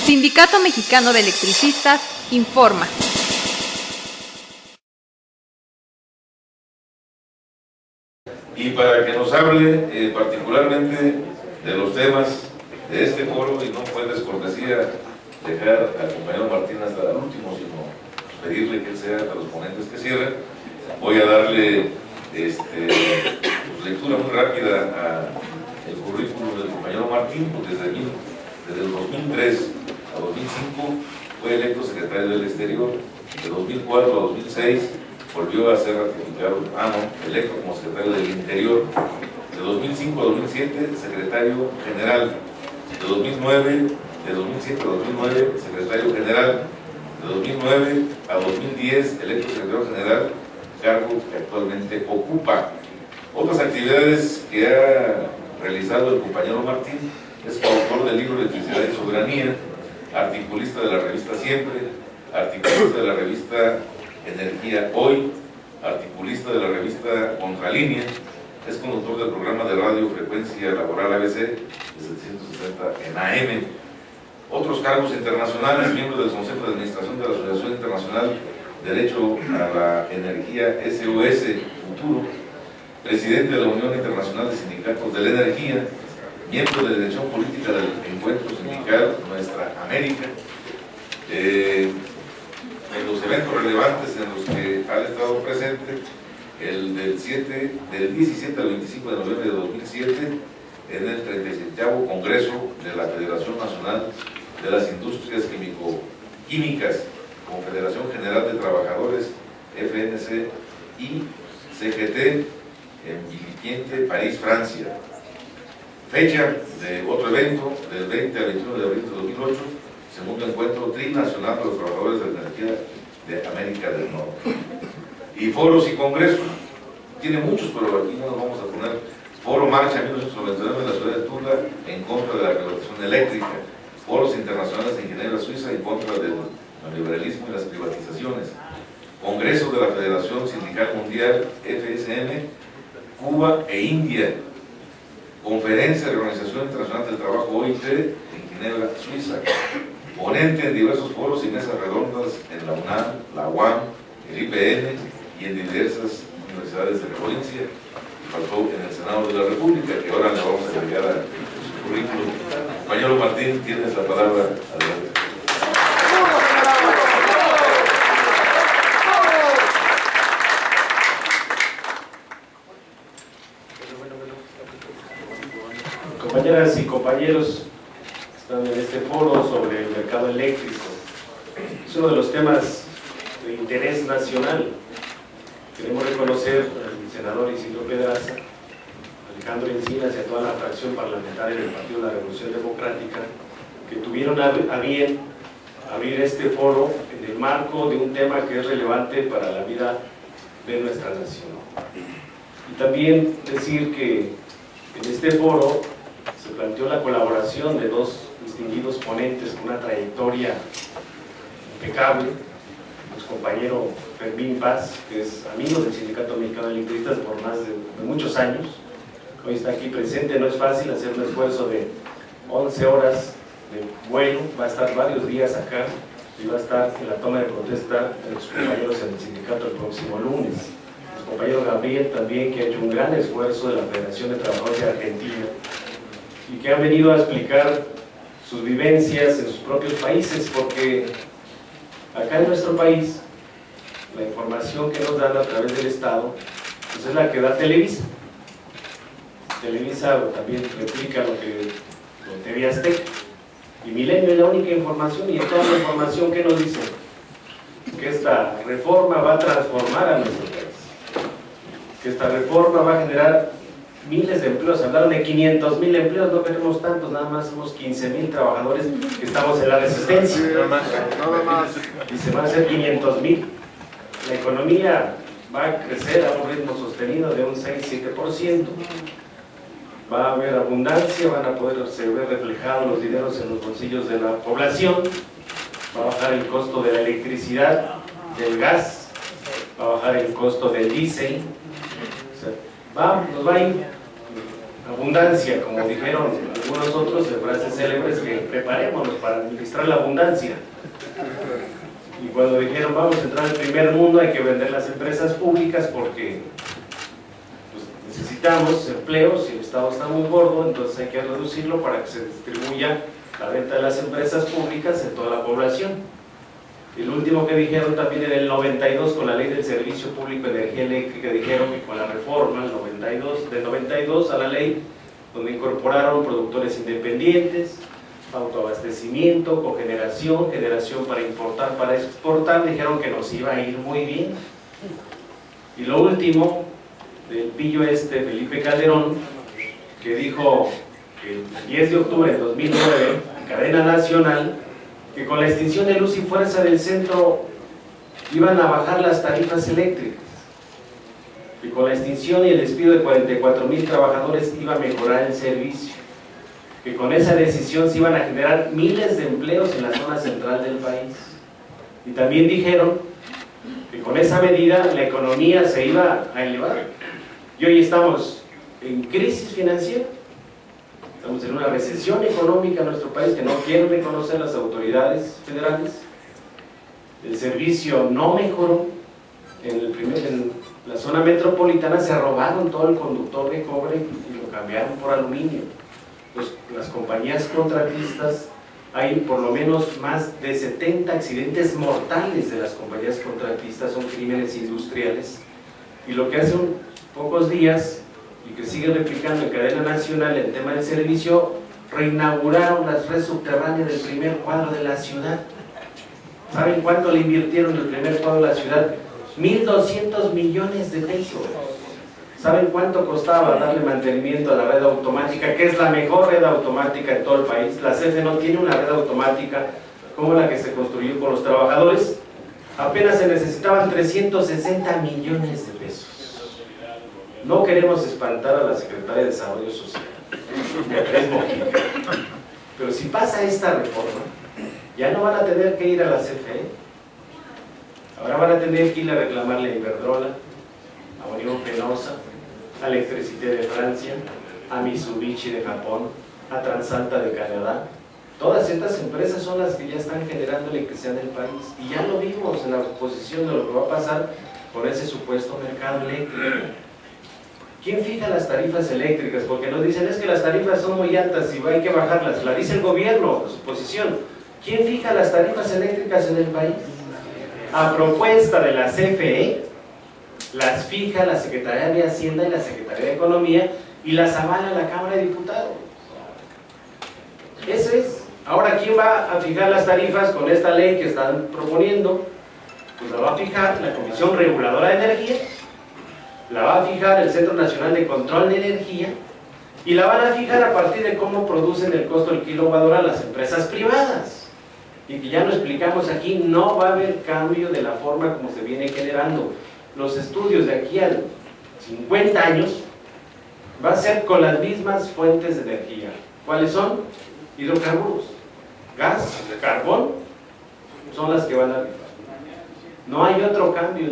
Sindicato Mexicano de Electricistas informa. Y para que nos hable particularmente de los temas de este foro, y no fue descortesía dejar al compañero Martín hasta el último, sino pedirle que él sea de los ponentes que cierren, voy a darle lectura muy rápida al currículum del compañero Martín. Pues desde el 2003 a 2005 fue electo secretario del Exterior. De 2004 a 2006 volvió a ser ratificado, electo como secretario del Interior. De 2005 a 2007 secretario general. De 2007 a 2009 secretario general. De 2009 a 2010 electo secretario general, cargo que actualmente ocupa. Otras actividades que ha realizado el compañero Martín: es coautor del libro Electricidad y Soberanía, articulista de la revista Siempre, articulista de la revista Energía Hoy, articulista de la revista Contralínea, es conductor del programa de radio Frecuencia Laboral ABC de 760 en AM. Otros cargos internacionales: miembro del Consejo de Administración de la Asociación Internacional Derecho a la Energía SOS Futuro, presidente de la Unión Internacional de Sindicatos de la Energía, miembro de Dirección Política del Encuentro Sindical Nuestra América. En los eventos relevantes en los que ha estado presente, el del 17 al 25 de noviembre de 2007, en el 37º Congreso de la Federación Nacional de las Industrias Químicas, Confederación General de Trabajadores, FNC y CGT, en Villepinte, París, Francia. Fecha de otro evento, del 20 al 21 de abril de 2008, segundo encuentro trinacional de los trabajadores de la energía de América del Norte. Y foros y congresos, tiene muchos, pero aquí no nos vamos a poner. Foro Marcha 1999 en la ciudad de Tula en contra de la regulación eléctrica. Foros internacionales en Ginebra, Suiza, en contra del neoliberalismo y las privatizaciones. Congreso de la Federación Sindical Mundial, FSM, Cuba e India. Conferencia de la Organización Internacional del Trabajo, OIT, en Ginebra, Suiza. Ponente en diversos foros y mesas redondas en la UNAM, la UAM, el IPN y en diversas universidades de la provincia. Faltó en el Senado de la República, que ahora le vamos a agregar a su currículum. Compañero Martín, tienes la palabra. Adelante. Compañeras y compañeros que están en este foro sobre el mercado eléctrico, es uno de los temas de interés nacional. Queremos reconocer al senador Isidro Pedraza, Alejandro Encinas y a toda la fracción parlamentaria del Partido de la Revolución Democrática que tuvieron a bien abrir este foro en el marco de un tema que es relevante para la vida de nuestra nación. Y también decir que en este foro se planteó la colaboración de dos distinguidos ponentes con una trayectoria impecable: el compañero Fermín Paz, que es amigo del Sindicato Mexicano de Electricistas por más de muchos años. Hoy está aquí presente. No es fácil hacer un esfuerzo de 11 horas de vuelo, va a estar varios días acá y va a estar en la toma de protesta de los compañeros en el sindicato el próximo lunes. El compañero Gabriel también, que ha hecho un gran esfuerzo de la Federación de Trabajadores de Argentina y que han venido a explicar sus vivencias en sus propios países, porque acá en nuestro país la información que nos dan a través del Estado pues es la que da Televisa. Televisa también replica lo TV Azteca, y Milenio es la única información, y toda la información que nos dice que esta reforma va a transformar a nuestro país, que esta reforma va a generar miles de empleos. Hablaron de 500,000 empleos, no queremos tantos, nada más somos 15,000 trabajadores que estamos en la resistencia. Nada más. Y se van a hacer 500,000. La economía va a crecer a un ritmo sostenido de un 6-7%. Va a haber abundancia, van a poderse ver reflejados los dineros en los bolsillos de la población. Va a bajar el costo de la electricidad, del gas, va a bajar el costo del diésel. O sea, nos va a ir abundancia, como dijeron según nosotros, en frases célebres, que preparémonos para administrar la abundancia. Y cuando dijeron vamos a entrar al primer mundo, hay que vender las empresas públicas porque pues, necesitamos empleos y el Estado está muy gordo, entonces hay que reducirlo para que se distribuya la venta de las empresas públicas en toda la población. Y lo último que dijeron también en el 92 con la ley del Servicio Público de Energía Eléctrica, dijeron que con la reforma del 92 a la ley, donde incorporaron productores independientes, autoabastecimiento, cogeneración, generación para importar, para exportar, dijeron que nos iba a ir muy bien. Y lo último, del pillo Felipe Calderón, que dijo que el 10 de octubre de 2009, en cadena nacional, que con la extinción de Luz y Fuerza del centro iban a bajar las tarifas eléctricas, y con la extinción y el despido de 44,000 trabajadores iba a mejorar el servicio, que con esa decisión se iban a generar miles de empleos en la zona central del país. Y también dijeron que con esa medida la economía se iba a elevar. Y hoy estamos en crisis financiera, estamos en una recesión económica en nuestro país que no quieren reconocer las autoridades federales. El servicio no mejoró. En la zona metropolitana se robaron todo el conductor de cobre y lo cambiaron por aluminio. Las compañías contratistas, hay por lo menos más de 70 accidentes mortales de las compañías contratistas, son crímenes industriales. Y lo que hace pocos días, y que sigue replicando en cadena nacional el tema del servicio, reinauguraron las redes subterráneas del primer cuadro de la ciudad. ¿Saben cuánto le invirtieron en el primer cuadro de la ciudad? 1.200 millones de pesos. ¿Saben cuánto costaba darle mantenimiento a la red automática, que es la mejor red automática en todo el país? La CFE no tiene una red automática como la que se construyó con los trabajadores. Apenas se necesitaban 360 millones de pesos. No queremos espantar a la Secretaría de Desarrollo Social, pero si pasa esta reforma, ya no van a tener que ir a la CFE. Ahora van a tener que ir a reclamarle a Iberdrola, a Unión Fenosa, a Electricité de Francia, a Mitsubishi de Japón, a Transalta de Canadá. Todas estas empresas son las que ya están generando electricidad en el país. Y ya lo vimos en la exposición de lo que va a pasar con ese supuesto mercado eléctrico. ¿Quién fija las tarifas eléctricas? Porque nos dicen es que las tarifas son muy altas y hay que bajarlas. La dice el gobierno, su posición. ¿Quién fija las tarifas eléctricas en el país? A propuesta de la CFE, las fija la Secretaría de Hacienda y la Secretaría de Economía y las avala la Cámara de Diputados. Eso es. Ahora, ¿quién va a fijar las tarifas con esta ley que están proponiendo? Pues la va a fijar la Comisión Reguladora de Energía, la va a fijar el Centro Nacional de Control de Energía y la van a fijar a partir de cómo producen el costo del kilowatt hora las empresas privadas. Y que ya lo explicamos aquí, no va a haber cambio de la forma como se viene generando. Los estudios de aquí a 50 años va a ser con las mismas fuentes de energía. ¿Cuáles son? Hidrocarburos, gas, carbón, son las que van a rifar. No hay otro cambio.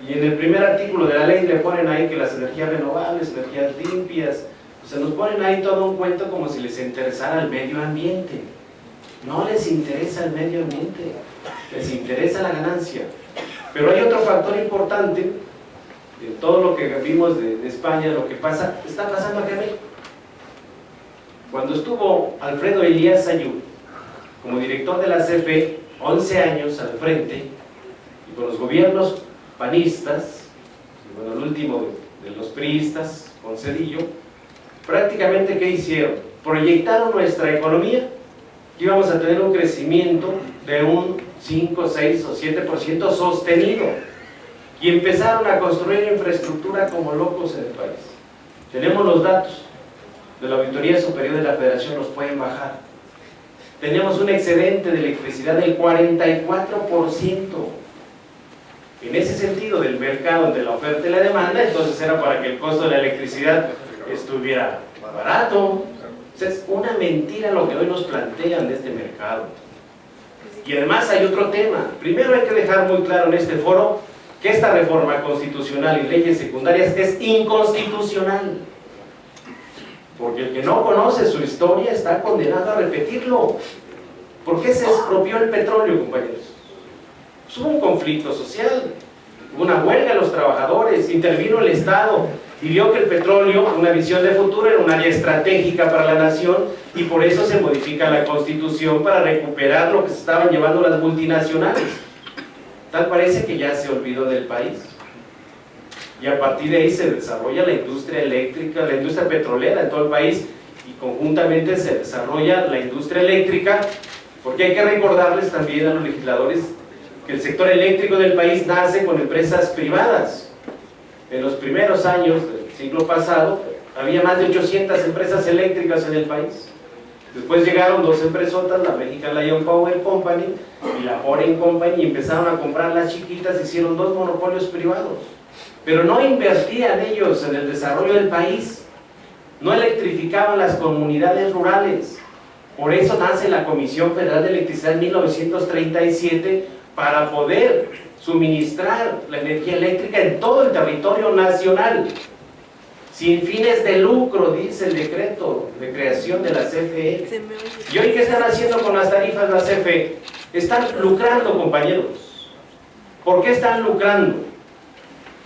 Y en el primer artículo de la ley le ponen ahí que las energías renovables, energías limpias, pues se nos ponen ahí todo un cuento como si les interesara el medio ambiente. No les interesa el medio ambiente, les interesa la ganancia. Pero hay otro factor importante, en todo lo que vimos de España, lo que pasa, está pasando acá en México. Cuando estuvo Alfredo Elías Ayub como director de la CFE, 11 años al frente, y con los gobiernos panistas, y bueno, el último de los priistas, con Cedillo, prácticamente ¿qué hicieron? Proyectaron nuestra economía, que íbamos a tener un crecimiento de un 5, 6 o 7% sostenido, y empezaron a construir infraestructura como locos en el país. Tenemos los datos de la Auditoría Superior de la Federación, los pueden bajar. Tenemos un excedente de electricidad del 44%. En ese sentido, del mercado, de la oferta y la demanda, entonces era para que el costo de la electricidad estuviera barato. O sea, es una mentira lo que hoy nos plantean de este mercado. Y además hay otro tema. Primero hay que dejar muy claro en este foro que esta reforma constitucional y leyes secundarias es inconstitucional. porque el que no conoce su historia está condenado a repetirlo. ¿Por qué se expropió el petróleo, compañeros? Pues hubo un conflicto social, hubo una huelga de los trabajadores, intervino el Estado y vio que el petróleo, una visión de futuro, era un área estratégica para la nación, y por eso se modifica la Constitución para recuperar lo que se estaban llevando las multinacionales. Tal parece que ya se olvidó del país. Y a partir de ahí se desarrolla la industria eléctrica, la industria petrolera en todo el país, y conjuntamente se desarrolla la industria eléctrica, porque hay que recordarles también a los legisladores que el sector eléctrico del país nace con empresas privadas. En los primeros años del siglo pasado había más de 800 empresas eléctricas en el país. Después llegaron dos empresotas, la American Lion Power Company y la Foreign Company, y empezaron a comprar las chiquitas, hicieron dos monopolios privados. Pero no invertían ellos en el desarrollo del país, no electrificaban las comunidades rurales. Por eso nace la Comisión Federal de Electricidad en 1937, para poder suministrar la energía eléctrica en todo el territorio nacional, sin fines de lucro, dice el decreto de creación de la CFE. ¿Y hoy qué están haciendo con las tarifas de la CFE? Están lucrando, compañeros. ¿Por qué están lucrando?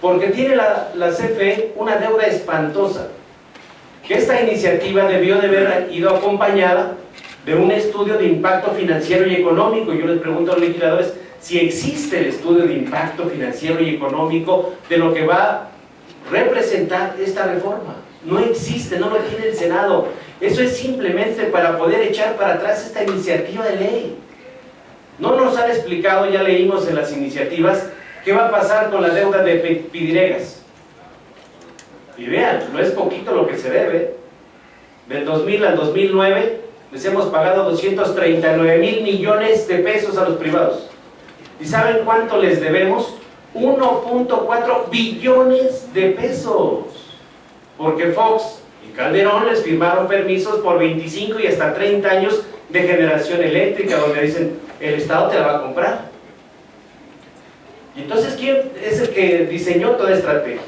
Porque tiene la CFE una deuda espantosa, que esta iniciativa debió de haber ido acompañada de un estudio de impacto financiero y económico. Yo les pregunto a los legisladores si existe el estudio de impacto financiero y económico de lo que va a representar esta reforma. No existe, no lo tiene el Senado. Eso es simplemente para poder echar para atrás esta iniciativa de ley. No nos han explicado, ya leímos en las iniciativas, qué va a pasar con la deuda de Pidiregas. Y vean, no es poquito lo que se debe. Del 2000 al 2009 les hemos pagado 239,000 millones de pesos a los privados. ¿Y saben cuánto les debemos? 1.4 billones de pesos. Porque Fox y Calderón les firmaron permisos por 25 y hasta 30 años de generación eléctrica, donde dicen, el Estado te la va a comprar. Y entonces, ¿quién es el que diseñó toda estrategia?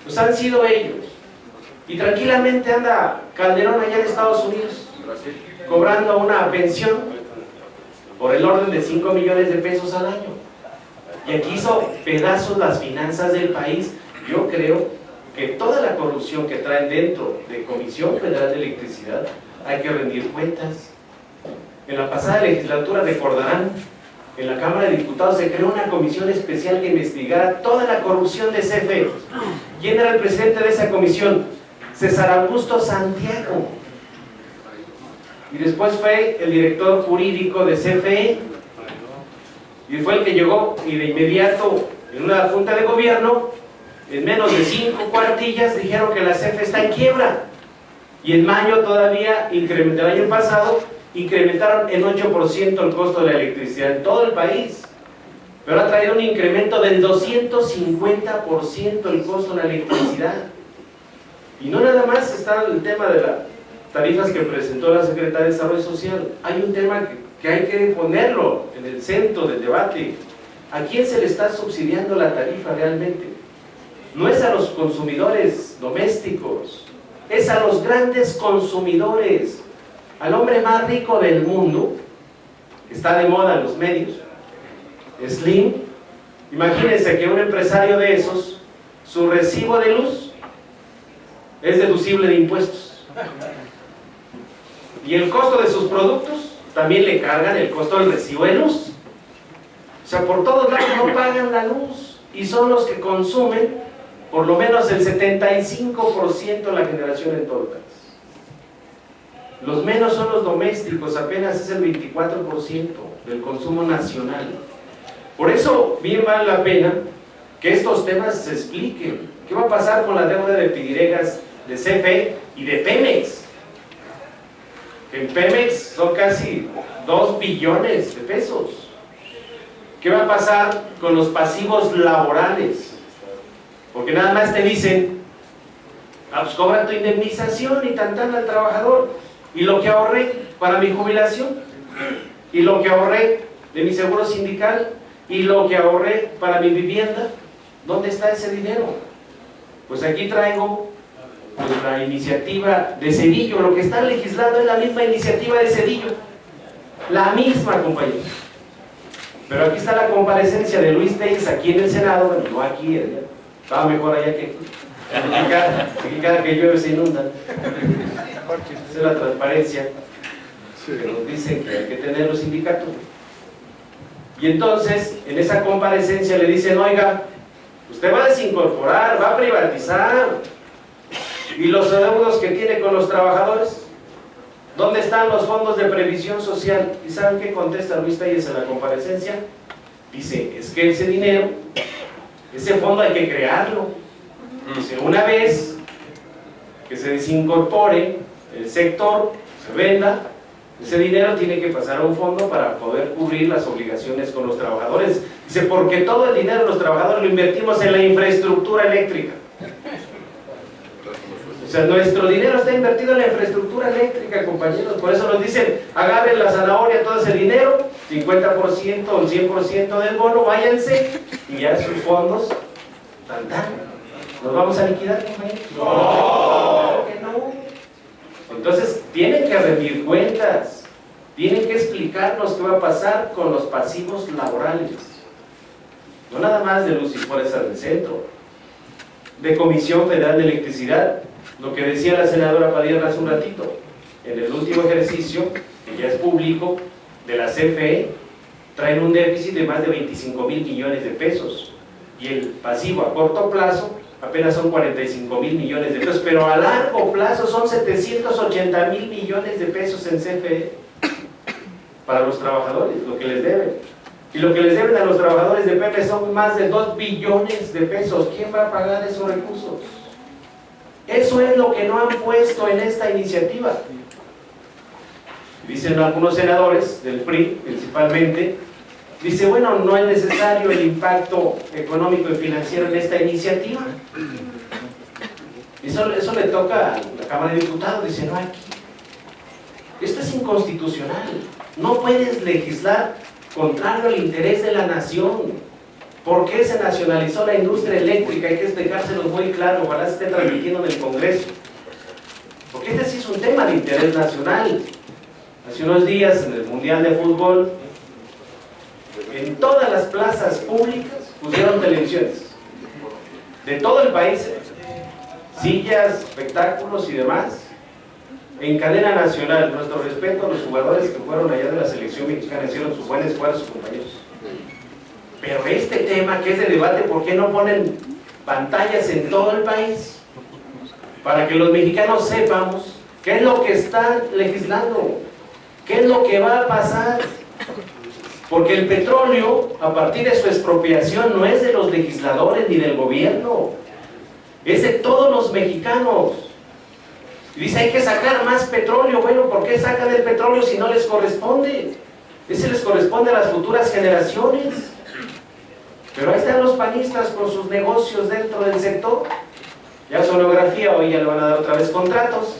Pues han sido ellos. Y tranquilamente anda Calderón allá en Estados Unidos, cobrando una pensión por el orden de 5 millones de pesos al año. Y aquí hizo pedazos las finanzas del país. Yo creo que toda la corrupción que traen dentro de Comisión Federal de Electricidad hay que rendir cuentas. En la pasada legislatura, recordarán, en la Cámara de Diputados se creó una comisión especial que investigara toda la corrupción de CFE. ¿Quién era el presidente de esa comisión? César Augusto Santiago. Y después fue el director jurídico de CFE, y fue el que llegó y de inmediato en una junta de gobierno, en menos de 5 cuartillas, dijeron que la CFE está en quiebra. Y en mayo todavía, el año pasado, incrementaron en 8% el costo de la electricidad en todo el país. Pero ha traído un incremento del 250% el costo de la electricidad. Y no nada más está el tema de las tarifas que presentó la Secretaría de Desarrollo Social. Hay un tema que hay que ponerlo en el centro del debate. ¿A quién se le está subsidiando la tarifa realmente? No es a los consumidores domésticos, es a los grandes consumidores, al hombre más rico del mundo, que está de moda en los medios, Slim. Imagínense que un empresario de esos, su recibo de luz es deducible de impuestos, y el costo de sus productos también le cargan el costo del recibo de luz. O sea, por todos lados no pagan la luz, y son los que consumen por lo menos el 75% de la generación en todo el país. Los menos son los domésticos, apenas es el 24% del consumo nacional. Por eso bien vale la pena que estos temas se expliquen. ¿Qué va a pasar con la deuda de Pidiregas, de CFE y de Pemex? En Pemex son casi 2 billones de pesos. ¿Qué va a pasar con los pasivos laborales? Porque nada más te dicen, ah, pues cobra tu indemnización y tan al trabajador, y lo que ahorré para mi jubilación, y lo que ahorré de mi seguro sindical, y lo que ahorré para mi vivienda. ¿Dónde está ese dinero? Pues aquí traigo pues, la iniciativa de Zedillo. Lo que están legislando es la misma iniciativa de Zedillo, la misma, compañeros. Pero aquí está la comparecencia de Luis Telles aquí en el Senado, bueno, no aquí, estaba mejor allá que aquí. Cada que llueve se inunda. Esa es la transparencia que nos dicen que hay que tener los sindicatos. Y entonces, en esa comparecencia le dicen, oiga, usted va a desincorporar, va a privatizar, y los adeudos que tiene con los trabajadores, ¿dónde están los fondos de previsión social? ¿Y saben qué contesta Luis Telles en la comparecencia? Dice, es que ese dinero, ese fondo hay que crearlo. Dice, una vez que se desincorpore el sector, se venda, ese dinero tiene que pasar a un fondo para poder cubrir las obligaciones con los trabajadores. Dice, porque todo el dinero de los trabajadores lo invertimos en la infraestructura eléctrica. O sea, nuestro dinero está invertido en la infraestructura eléctrica, compañeros. Por eso nos dicen, agarren la zanahoria, todo ese dinero, 50% o el 100% del bono, váyanse, y ya sus fondos, ¿nos vamos a liquidar, compañeros? No, que no. Entonces, tienen que rendir cuentas, tienen que explicarnos qué va a pasar con los pasivos laborales. No nada más de Luz y Fuerza del Centro, de Comisión Federal de Electricidad. Lo que decía la senadora Padilla hace un ratito, en el último ejercicio, que ya es público, de la CFE, traen un déficit de más de 25,000 millones de pesos, y el pasivo a corto plazo apenas son 45,000 millones de pesos, pero a largo plazo son 780,000 millones de pesos en CFE, para los trabajadores, lo que les deben. Y lo que les deben a los trabajadores de PP son más de 2 billones de pesos. ¿Quién va a pagar esos recursos? Eso es lo que no han puesto en esta iniciativa. Dicen algunos senadores del PRI, principalmente, dice, bueno, no es necesario el impacto económico y financiero en esta iniciativa. Eso le toca a la Cámara de Diputados. Dice, no, aquí, esto es inconstitucional. No puedes legislar contrario al interés de la nación. ¿Por qué se nacionalizó la industria eléctrica? Hay que explicárselo muy claro, ojalá se esté transmitiendo en el Congreso. Porque este sí es un tema de interés nacional. Hace unos días, en el Mundial de Fútbol, en todas las plazas públicas pusieron televisiones. De todo el país, sillas, espectáculos y demás. En cadena nacional, nuestro respeto a los jugadores que fueron allá de la selección mexicana, hicieron su buen esfuerzo, compañeros. Pero este tema que es de debate, ¿por qué no ponen pantallas en todo el país? Para que los mexicanos sepamos qué es lo que están legislando, qué es lo que va a pasar. Porque el petróleo, a partir de su expropiación, no es de los legisladores ni del gobierno, es de todos los mexicanos. Y dice, hay que sacar más petróleo. Bueno, ¿por qué sacan el petróleo si no les corresponde? Ese les corresponde a las futuras generaciones. Pero ahí están los panistas con sus negocios dentro del sector. Ya sonografía, hoy ya le van a dar otra vez contratos.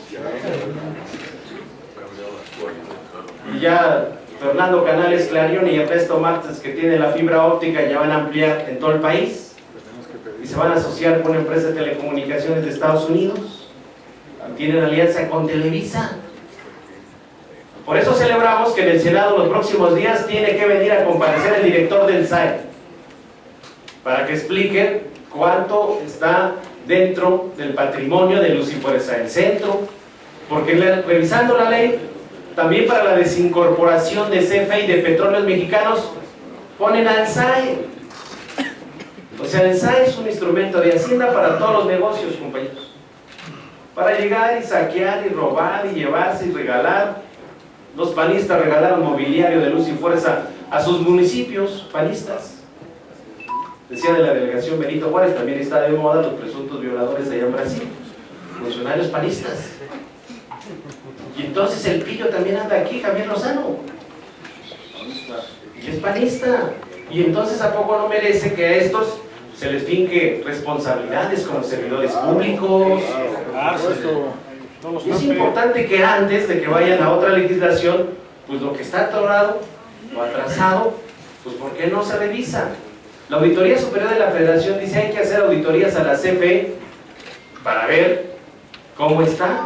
Y ya Fernando Canales Clarion y Ernesto Martes, que tiene la fibra óptica, ya van a ampliar en todo el país. Y se van a asociar con una empresa de telecomunicaciones de Estados Unidos. Tienen alianza con Televisa. Por eso celebramos que en el Senado los próximos días tiene que venir a comparecer el director del SAE, para que explique cuánto está dentro del patrimonio de Luz y Fuerza del Centro, porque revisando la ley, también para la desincorporación de CFE y de Petróleos Mexicanos, ponen al SAE. O sea, el SAE es un instrumento de hacienda para todos los negocios, compañeros, para llegar y saquear y robar y llevarse y regalar. Los panistas regalaron mobiliario de Luz y Fuerza a sus municipios panistas. Decía de la delegación Benito Juárez, también está de moda los presuntos violadores allá en Brasil, funcionarios panistas. Y entonces el pillo también anda aquí, Javier Lozano, y es panista. Y entonces, ¿a poco no merece que a estos se les finque responsabilidades como servidores públicos? Es importante que antes de que vayan a otra legislación, pues lo que está atorado o atrasado, pues ¿por qué no se revisa? La Auditoría Superior de la Federación dice hay que hacer auditorías a la CFE para ver ¿Cómo está?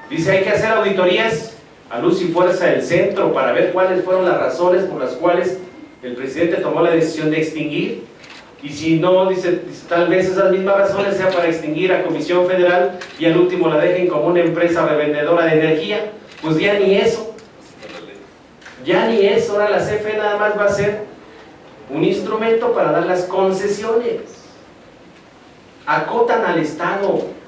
Dice, hay que hacer auditorías a luz y fuerza del centro para ver cuáles fueron las razones por las cuales el presidente tomó la decisión de extinguir. Y si no, dice, tal vez esas mismas razones sea para extinguir a Comisión Federal y al último la dejen como una empresa revendedora de energía. Pues ya ni eso. Ya ni eso. Ahora la CFE nada más va a ser un instrumento para dar las concesiones. Acotan al Estado.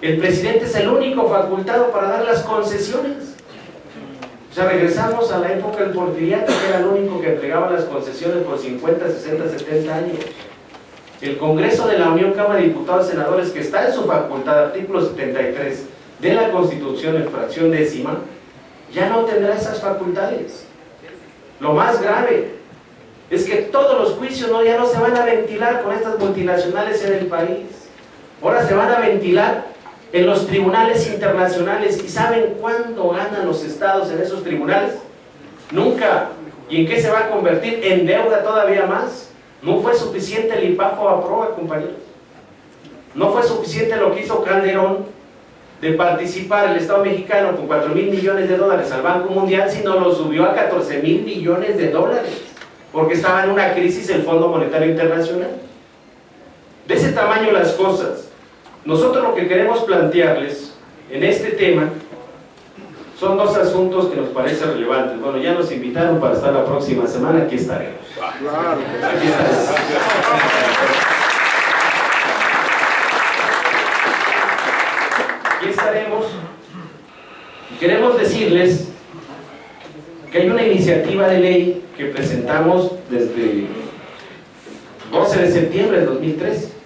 El presidente es el único facultado para dar las concesiones. O sea, regresamos a la época del Porfiriato, que era el único que entregaba las concesiones por 50, 60, 70 años. El Congreso de la Unión, Cámara de Diputados y Senadores, que está en su facultad, artículo 73 de la Constitución en fracción décima, ya no tendrá esas facultades. Lo más grave es que todos los juicios ya no se van a ventilar con estas multinacionales en el país. Ahora se van a ventilar en los tribunales internacionales. ¿Y saben cuánto ganan los estados en esos tribunales? Nunca. ¿Y en qué se va a convertir? En deuda todavía más. No fue suficiente el IPAFO a prueba, compañeros. No fue suficiente lo que hizo Calderón de participar el Estado mexicano con 4,000 millones de dólares al Banco Mundial, sino lo subió a 14,000 millones de dólares, porque estaba en una crisis el Fondo Monetario Internacional. De ese tamaño las cosas. Nosotros lo que queremos plantearles en este tema son dos asuntos que nos parecen relevantes. Bueno, ya nos invitaron para estar la próxima semana, aquí estaremos. Claro. Aquí estaremos. Aquí estaremos. Y queremos decirles que hay una iniciativa de ley que presentamos desde 12 de septiembre de 2013.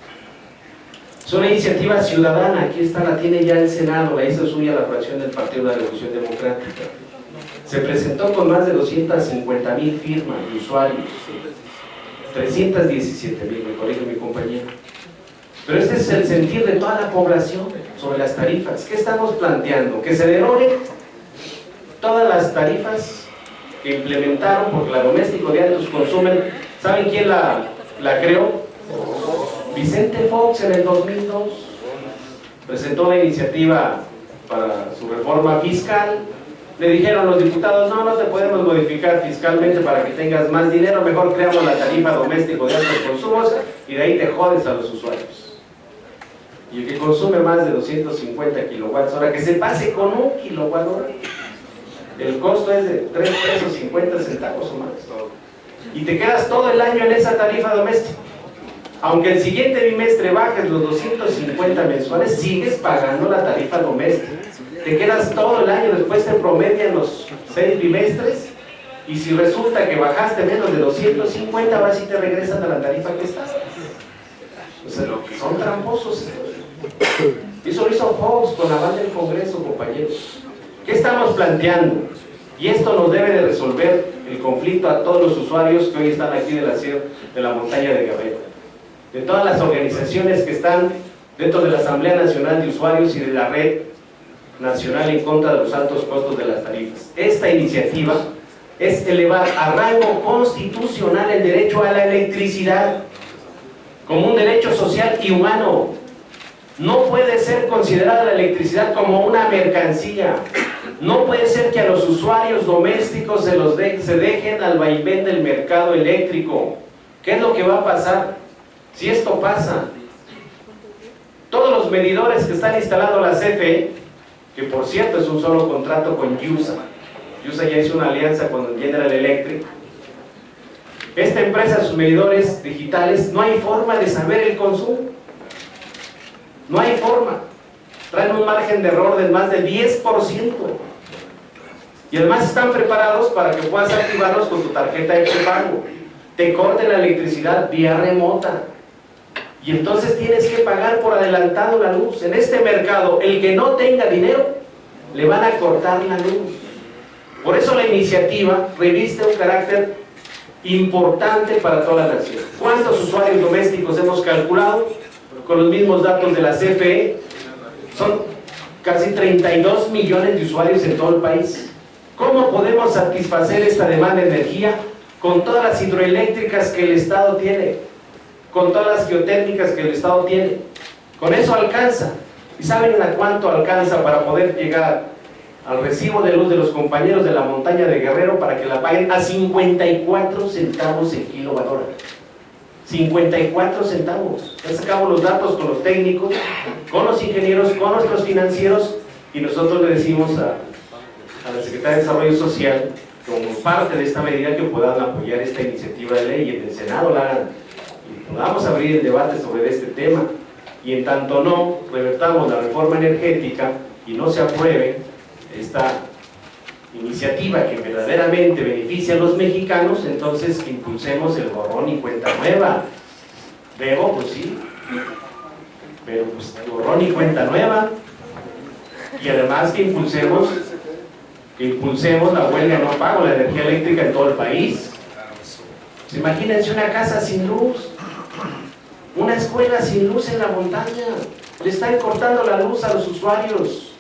Es una iniciativa ciudadana, aquí está, la tiene ya el Senado, la hizo suya la fracción del Partido de la Revolución Democrática. Se presentó con más de 250,000 firmas de usuarios, 317,000, me corrige mi compañero. Pero este es el sentir de toda la población sobre las tarifas. ¿Qué estamos planteando? Que se deroguen todas las tarifas que implementaron, porque la Doméstico de Altos consumen. ¿Saben quién la creó? Vicente Fox en el 2002 presentó la iniciativa para su reforma fiscal. Le dijeron los diputados, no te podemos modificar fiscalmente para que tengas más dinero, mejor creamos la tarifa Doméstico de altos consumos y de ahí te jodes a los usuarios. Y el que consume más de 250 kilowatts hora, que se pase con 1 kilowatt hora, el costo es de 3 pesos 50 centavos o más, y te quedas todo el año en esa tarifa doméstica. Aunque el siguiente bimestre bajes los 250 mensuales, sigues pagando la tarifa doméstica. Te quedas todo el año, después te promedian los 6 bimestres, y si resulta que bajaste menos de 250, ahora sí te regresan a la tarifa que estás. O sea, son tramposos. Eso lo hizo Fox con aval del Congreso, compañeros. ¿Qué estamos planteando? Y esto nos debe de resolver el conflicto a todos los usuarios que hoy están aquí de la montaña de Guerrero, de todas las organizaciones que están dentro de la Asamblea Nacional de Usuarios y de la Red Nacional en contra de los altos costos de las tarifas. Esta iniciativa es elevar a rango constitucional el derecho a la electricidad como un derecho social y humano. No puede ser considerada la electricidad como una mercancía. No puede ser que a los usuarios domésticos se dejen al vaivén del mercado eléctrico. ¿Qué es lo que va a pasar si esto pasa? Todos los medidores que están instalando la CFE, que por cierto es un solo contrato con USA. USA ya hizo una alianza con General Electric. Esta empresa, sus medidores digitales, no hay forma de saber el consumo. No hay forma. Traen un margen de error de más del 10%. Y además están preparados para que puedas activarlos con tu tarjeta de prepago. Te corten la electricidad vía remota. Y entonces tienes que pagar por adelantado la luz. En este mercado, el que no tenga dinero, le van a cortar la luz. Por eso la iniciativa reviste un carácter importante para toda la nación. ¿Cuántos usuarios domésticos hemos calculado? Con los mismos datos de la CFE, son casi 32 millones de usuarios en todo el país. ¿Cómo podemos satisfacer esta demanda de energía? Con todas las hidroeléctricas que el Estado tiene, con todas las geotérmicas que el Estado tiene. Con eso alcanza. ¿Y saben a cuánto alcanza para poder llegar al recibo de luz de los compañeros de la montaña de Guerrero para que la paguen a 54 centavos el kilowatt hora? 54 centavos. Ya sacamos los datos con los técnicos, con los ingenieros, con nuestros financieros, y nosotros le decimos a la Secretaría de Desarrollo Social, como parte de esta medida, que puedan apoyar esta iniciativa de ley y en el Senado la hagan y podamos abrir el debate sobre este tema. Y en tanto no revertamos la reforma energética y no se apruebe esta iniciativa que verdaderamente beneficia a los mexicanos, entonces que impulsemos el borrón y cuenta nueva. Debo, pues sí, pero pues borrón y cuenta nueva. Y además que impulsemos la huelga no pago, la energía eléctrica en todo el país. Pues imagínense una casa sin luz, una escuela sin luz en la montaña, le están cortando la luz a los usuarios,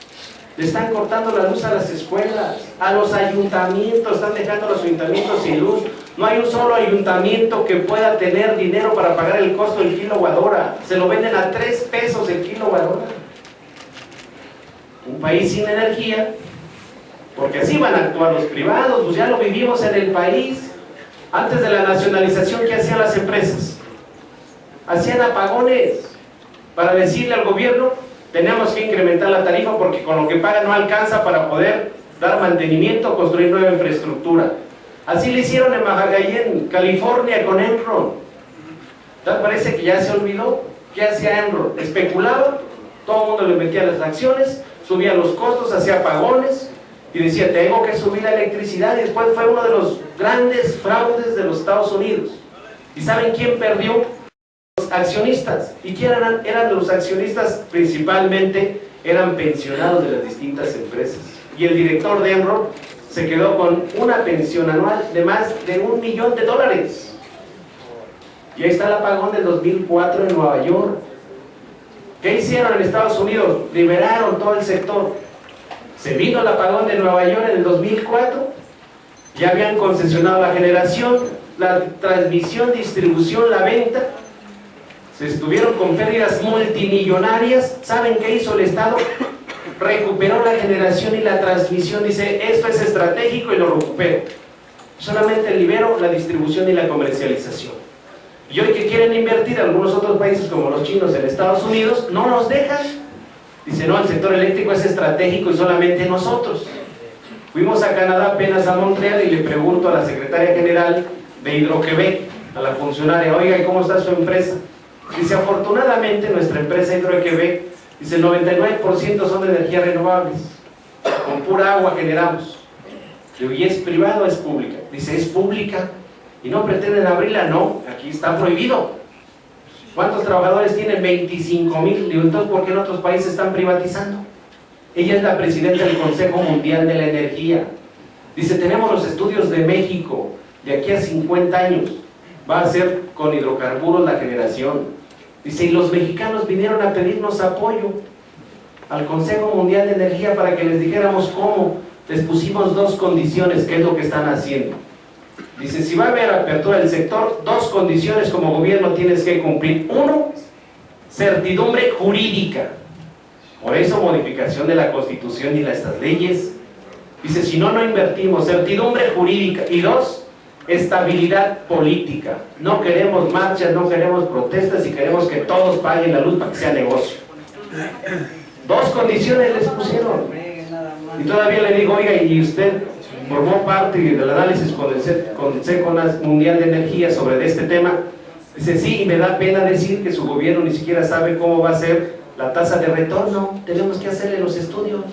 le están cortando la luz a las escuelas, a los ayuntamientos, están dejando a los ayuntamientos sin luz. No hay un solo ayuntamiento que pueda tener dinero para pagar el costo del kilowatt hora, se lo venden a 3 pesos el kilowatt hora. Un país sin energía, porque así van a actuar los privados, pues ya lo vivimos en el país. Antes de la nacionalización, ¿qué hacían las empresas? Hacían apagones para decirle al gobierno: tenemos que incrementar la tarifa porque con lo que pagan no alcanza para poder dar mantenimiento, construir nueva infraestructura. Así le hicieron ahí en California con Enron. ¿Tal parece que ya se olvidó? ¿Qué hacía Enron? Especulaba, todo el mundo le metía las acciones, subía los costos, hacía apagones y decía: tengo que subir la electricidad. Y después fue uno de los grandes fraudes de los Estados Unidos. ¿Y saben quién perdió? Los accionistas. ¿Y quién eran los accionistas? Principalmente eran pensionados de las distintas empresas. Y el director de Enron se quedó con una pensión anual de más de $1 millón. Y ahí está el apagón del 2004 en Nueva York. ¿Qué hicieron en Estados Unidos? Liberaron todo el sector. Se vino el apagón de Nueva York en el 2004, ya habían concesionado la generación, la transmisión, distribución, la venta, se estuvieron con pérdidas multimillonarias. ¿Saben qué hizo el Estado? Recuperó la generación y la transmisión, dice: esto es estratégico y lo recupero. Solamente libero la distribución y la comercialización. Y hoy que quieren invertir algunos otros países como los chinos en Estados Unidos, no nos dejan. Dice: no, el sector eléctrico es estratégico y solamente nosotros. Fuimos a Canadá, apenas a Montreal, y le pregunto a la secretaria general de Hidro-Québec, a la funcionaria: oiga, ¿y cómo está su empresa? Dice: afortunadamente nuestra empresa Hidro-Québec, dice, el 99% son de energías renovables, con pura agua generamos. Digo: ¿y es privada o es pública? Dice: es pública. ¿Y no pretenden abrirla? No, aquí está prohibido. ¿Cuántos trabajadores tienen? 25,000. Digo: entonces, ¿por qué en otros países están privatizando? Ella es la presidenta del Consejo Mundial de la Energía. Dice: tenemos los estudios de México, de aquí a 50 años va a ser con hidrocarburos la generación. Dice: y los mexicanos vinieron a pedirnos apoyo al Consejo Mundial de Energía para que les dijéramos cómo. Les pusimos 2 condiciones, que es lo que están haciendo. Dice: si va a haber apertura del sector, 2 condiciones como gobierno tienes que cumplir. 1, certidumbre jurídica. Por eso modificación de la Constitución y estas leyes. Dice: si no, no invertimos. Certidumbre jurídica. Y 2, estabilidad política. No queremos marchas, no queremos protestas, y queremos que todos paguen la luz para que sea negocio. 2 condiciones les pusieron. Y todavía le digo: oiga, ¿y usted formó parte del análisis con el Consejo Mundial de Energía sobre este tema? Dice: sí, y me da pena decir que su gobierno ni siquiera sabe cómo va a ser la tasa de retorno. Tenemos que hacerle los estudios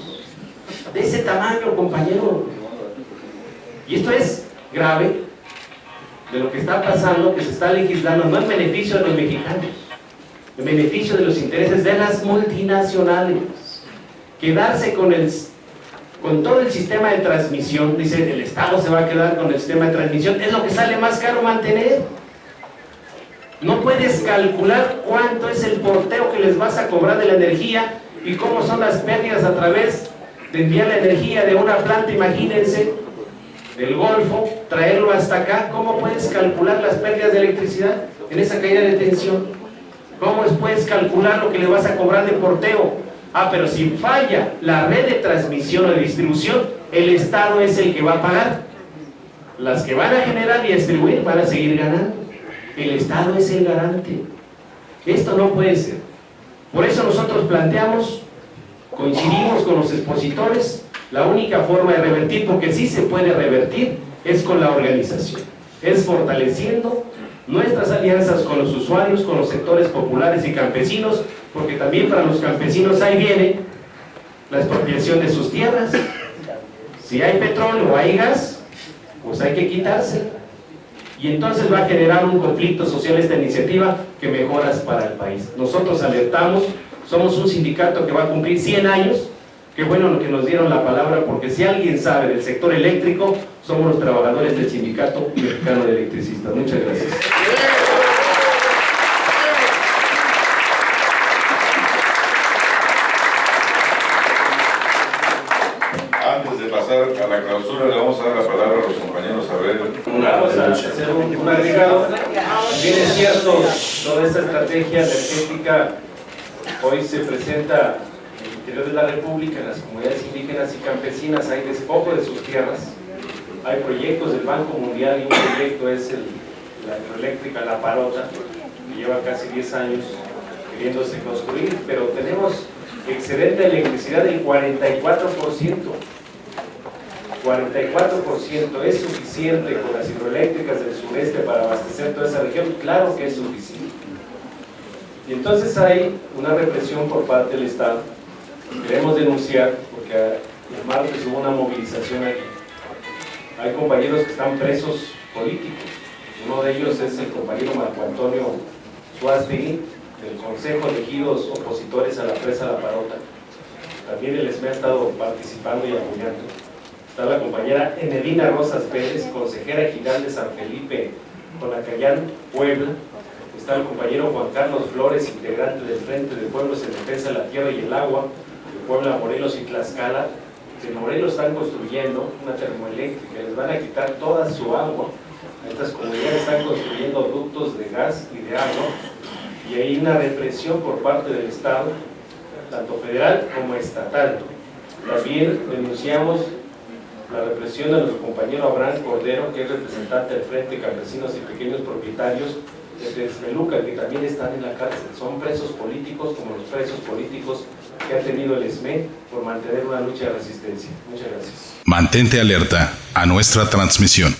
de ese tamaño, compañero. Y esto es grave, de lo que está pasando, que se está legislando no en beneficio de los mexicanos, en beneficio de los intereses de las multinacionales. Quedarse con todo el sistema de transmisión, dice: el Estado se va a quedar con el sistema de transmisión, es lo que sale más caro mantener. No puedes calcular cuánto es el porteo que les vas a cobrar de la energía y cómo son las pérdidas a través de enviar la energía de una planta, imagínense, del Golfo, traerlo hasta acá. ¿Cómo puedes calcular las pérdidas de electricidad en esa caída de tensión? ¿Cómo puedes calcular lo que le vas a cobrar de porteo? Pero si falla la red de transmisión o de distribución, el Estado es el que va a pagar. Las que van a generar y distribuir van a seguir ganando. El Estado es el garante. Esto no puede ser. Por eso nosotros planteamos, coincidimos con los expositores, la única forma de revertir, porque sí se puede revertir, es con la organización, es fortaleciendo nuestras alianzas con los usuarios, con los sectores populares y campesinos, porque también para los campesinos ahí viene la expropiación de sus tierras. Si hay petróleo o hay gas, pues hay que quitarse. Y entonces va a generar un conflicto social esta iniciativa que mejoras para el país. Nosotros alertamos, somos un sindicato que va a cumplir 100 años, qué bueno lo que nos dieron la palabra, porque si alguien sabe del sector eléctrico, somos los trabajadores del Sindicato Mexicano de Electricistas. Muchas gracias. Antes de pasar a la clausura, le vamos a dar la palabra a los compañeros a ver. Vamos a hacer un agregado. Bien es cierto, toda esta estrategia energética hoy se presenta en el interior de la República, en las comunidades indígenas y campesinas hay despojo de sus tierras. Hay proyectos del Banco Mundial y un proyecto es la hidroeléctrica La Parota, que lleva casi 10 años queriéndose construir, pero tenemos excedente de electricidad del 44%. 44%, ¿es suficiente con las hidroeléctricas del sureste para abastecer toda esa región? Claro que es suficiente. Y entonces hay una represión por parte del Estado. Queremos denunciar, porque el martes hubo una movilización aquí. Hay compañeros que están presos políticos. Uno de ellos es el compañero Marco Antonio Suástegui, del Consejo de Ejidos opositores a la presa La Parota. También el ESME ha estado participando y apoyando. Está la compañera Enedina Rosas Pérez, consejera ejidal de San Felipe, Conacayán, Puebla. Está el compañero Juan Carlos Flores, integrante del Frente de Pueblos en Defensa de la Tierra y el Agua, de Puebla, Morelos y Tlaxcala. En Morelos están construyendo una termoeléctrica, les van a quitar toda su agua. Estas comunidades están construyendo ductos de gas y de agua, y hay una represión por parte del Estado, tanto federal como estatal. También denunciamos la represión de nuestro compañero Abraham Cordero, que es representante del Frente de Campesinos y Pequeños Propietarios de Texmelucan, que también están en la cárcel. Son presos políticos como los presos políticos que ha tenido el ESME por mantener una lucha de resistencia. Muchas gracias. Mantente alerta a nuestra transmisión.